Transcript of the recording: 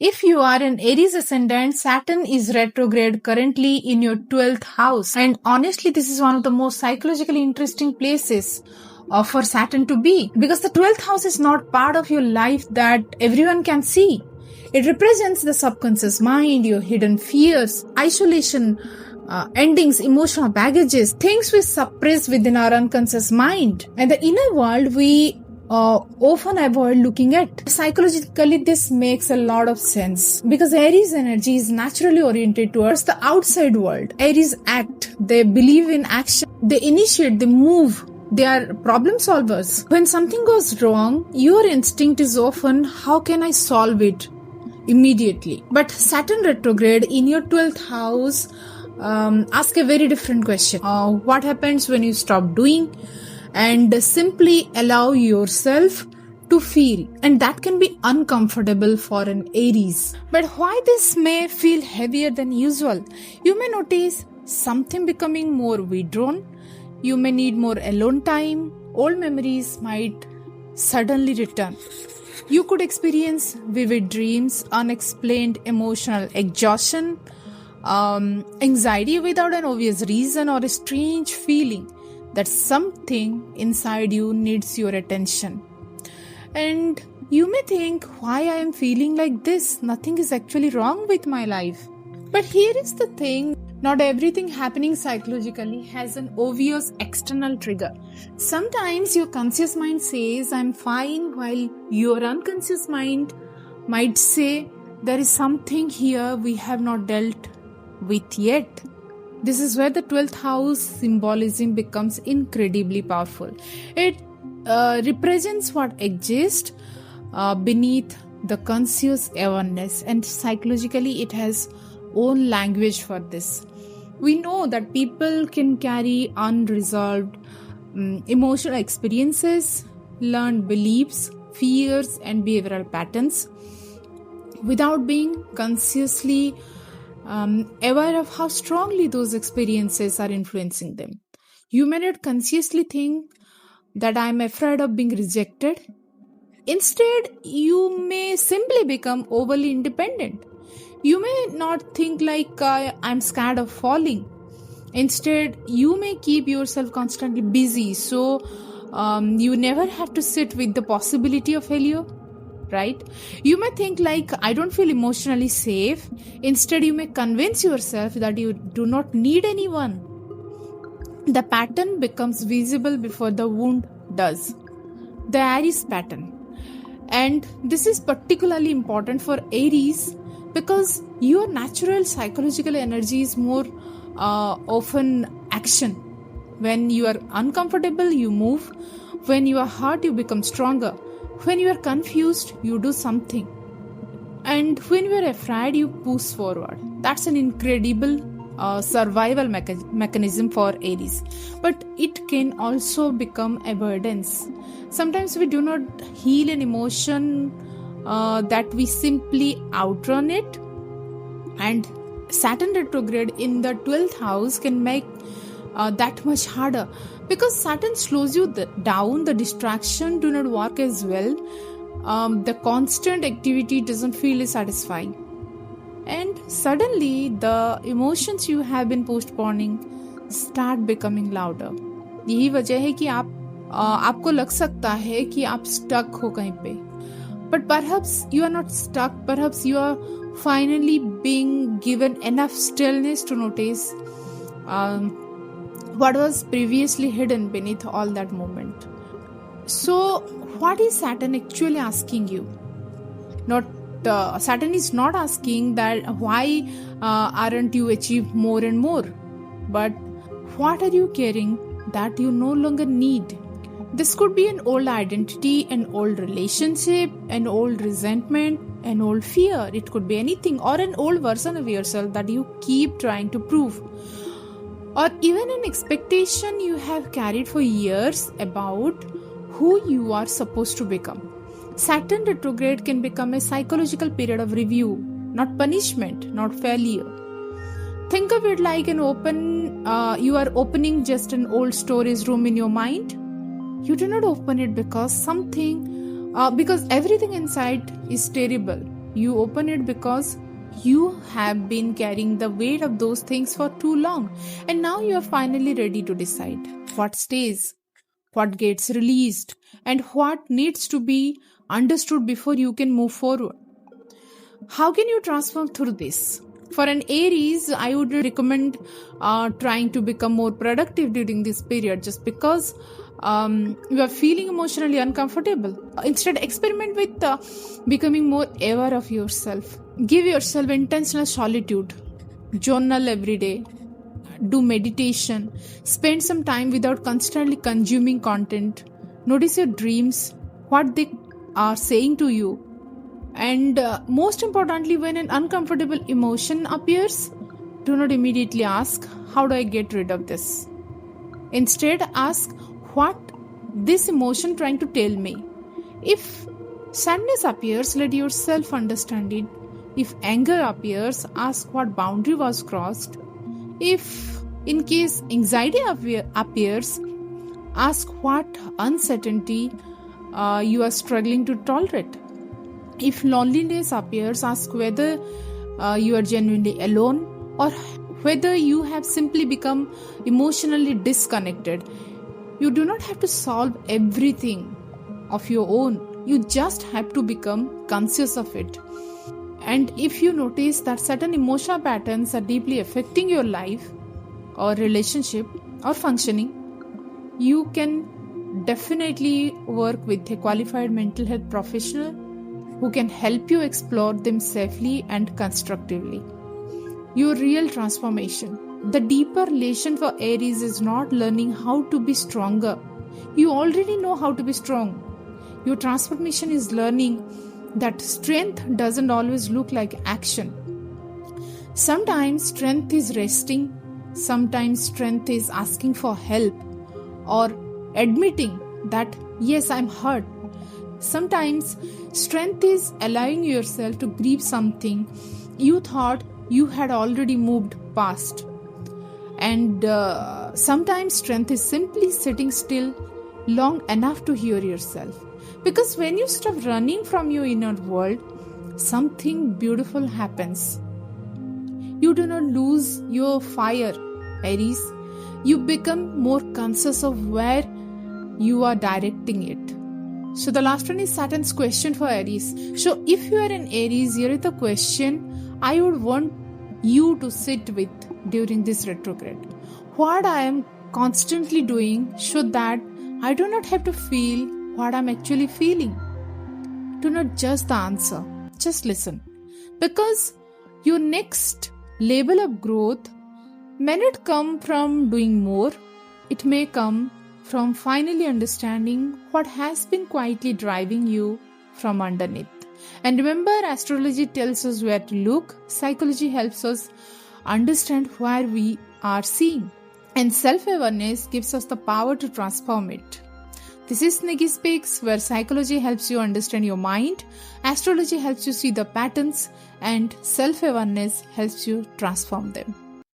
If you are an Aries Ascendant, Saturn is retrograde currently in your 12th house. And honestly, this is one of the most psychologically interesting places for Saturn to be. Because the 12th house is not part of your life that everyone can see. It represents the subconscious mind, your hidden fears, isolation, endings, emotional baggages, things we suppress within our unconscious mind. And the inner world we often avoid looking at. Psychologically, this makes a lot of sense because Aries energy is naturally oriented towards the outside world. Aries act, they believe in action, they initiate, they move. They are problem solvers. When something goes wrong, your instinct is often, how can I solve it immediately? But Saturn retrograde in your 12th house ask a very different question. What happens when you stop doing and simply allow yourself to feel? And that can be uncomfortable for an Aries. But why this may feel heavier than usual? You may notice something becoming more withdrawn. You may need more alone time. Old memories might suddenly return. You could experience vivid dreams, unexplained emotional exhaustion, anxiety without an obvious reason, or a strange feeling that something inside you needs your attention. And you may think, why I am feeling like this? Nothing is actually wrong with my life. But here is the thing, not everything happening psychologically has an obvious external trigger. Sometimes your conscious mind says, I'm fine, while your unconscious mind might say, there is something here we have not dealt with yet. This is where the 12th house symbolism becomes incredibly powerful. It represents what exists beneath the conscious awareness, and psychologically it has own language for this. We know that people can carry unresolved emotional experiences, learned beliefs, fears, and behavioral patterns without being consciously aware of how strongly those experiences are influencing them. You may not consciously think that I'm afraid of being rejected. Instead, you may simply become overly independent. You may not think like I'm scared of falling. Instead, you may keep yourself constantly busy, so you never have to sit with the possibility of failure. Right? You may think like, I don't feel emotionally safe. Instead, you may convince yourself that you do not need anyone. The pattern becomes visible before the wound does. The Aries pattern. And this is particularly important for Aries because your natural psychological energy is more often action. When you are uncomfortable, you move. When you are hurt, you become stronger. When you are confused, you do something. And when you are afraid, you push forward. That's an incredible survival mechanism for Aries. But it can also become avoidance. Sometimes we do not heal an emotion that we simply outrun it. And Saturn retrograde in the 12th house can make that much harder. Because Saturn slows you down, the distraction do not work as well. The constant activity doesn't feel satisfying. And suddenly, the emotions you have been postponing start becoming louder. यही वजह है कि आपको लग सकता है कि आप stuck हो कहीं पे. But perhaps you are not stuck. Perhaps you are finally being given enough stillness to notice what was previously hidden beneath all that moment. So, what is Saturn actually asking you? Saturn is not asking that why aren't you achieve more and more, but what are you carrying that you no longer need? This could be an old identity, an old relationship, an old resentment, an old fear. It could be anything, or an old version of yourself that you keep trying to prove. Or even an expectation you have carried for years about who you are supposed to become. Saturn retrograde can become a psychological period of review, not punishment, not failure. Think of it like you are opening just an old storage room in your mind. You do not open it because everything inside is terrible. You open it because you have been carrying the weight of those things for too long, and now you are finally ready to decide what stays, what gets released, and what needs to be understood before you can move forward. How can you transform through this? For an Aries, I would recommend trying to become more productive during this period, just because you are feeling emotionally uncomfortable. Instead, experiment with becoming more aware of yourself. Give yourself intentional solitude. Journal every day. Do meditation. Spend some time without constantly consuming content. Notice your dreams, what they are saying to you. And most importantly, when an uncomfortable emotion appears, do not immediately ask, how do I get rid of this? Instead, ask, what this emotion trying to tell me? If sadness appears, let yourself understand it. If anger appears, ask what boundary was crossed. If in case anxiety appears, ask what uncertainty you are struggling to tolerate. If loneliness appears, ask whether you are genuinely alone or whether you have simply become emotionally disconnected. You do not have to solve everything of your own. You just have to become conscious of it. And if you notice that certain emotional patterns are deeply affecting your life or relationship or functioning, you can definitely work with a qualified mental health professional who can help you explore them safely and constructively. Your real transformation. The deeper lesson for Aries is not learning how to be stronger. You already know how to be strong. Your transformation is learning that strength doesn't always look like action. Sometimes strength is resting. Sometimes strength is asking for help or admitting that, yes, I'm hurt. Sometimes strength is allowing yourself to grieve something you thought you had already moved past. And sometimes strength is simply sitting still long enough to hear yourself. Because when you stop running from your inner world, something beautiful happens. You do not lose your fire, Aries. You become more conscious of where you are directing it. So the last one is Saturn's question for Aries. So if you are an Aries, here is the question I would want you to sit with during this retrograde. What I am constantly doing so that I do not have to feel what I'm actually feeling. Do not judge the answer. Just listen. Because your next level of growth may not come from doing more. It may come from finally understanding what has been quietly driving you from underneath. And remember, astrology tells us where to look. Psychology helps us understand where we are seeing. And self-awareness gives us the power to transform it. This is Sniggy Speaks, where psychology helps you understand your mind, astrology helps you see the patterns, and self-awareness helps you transform them.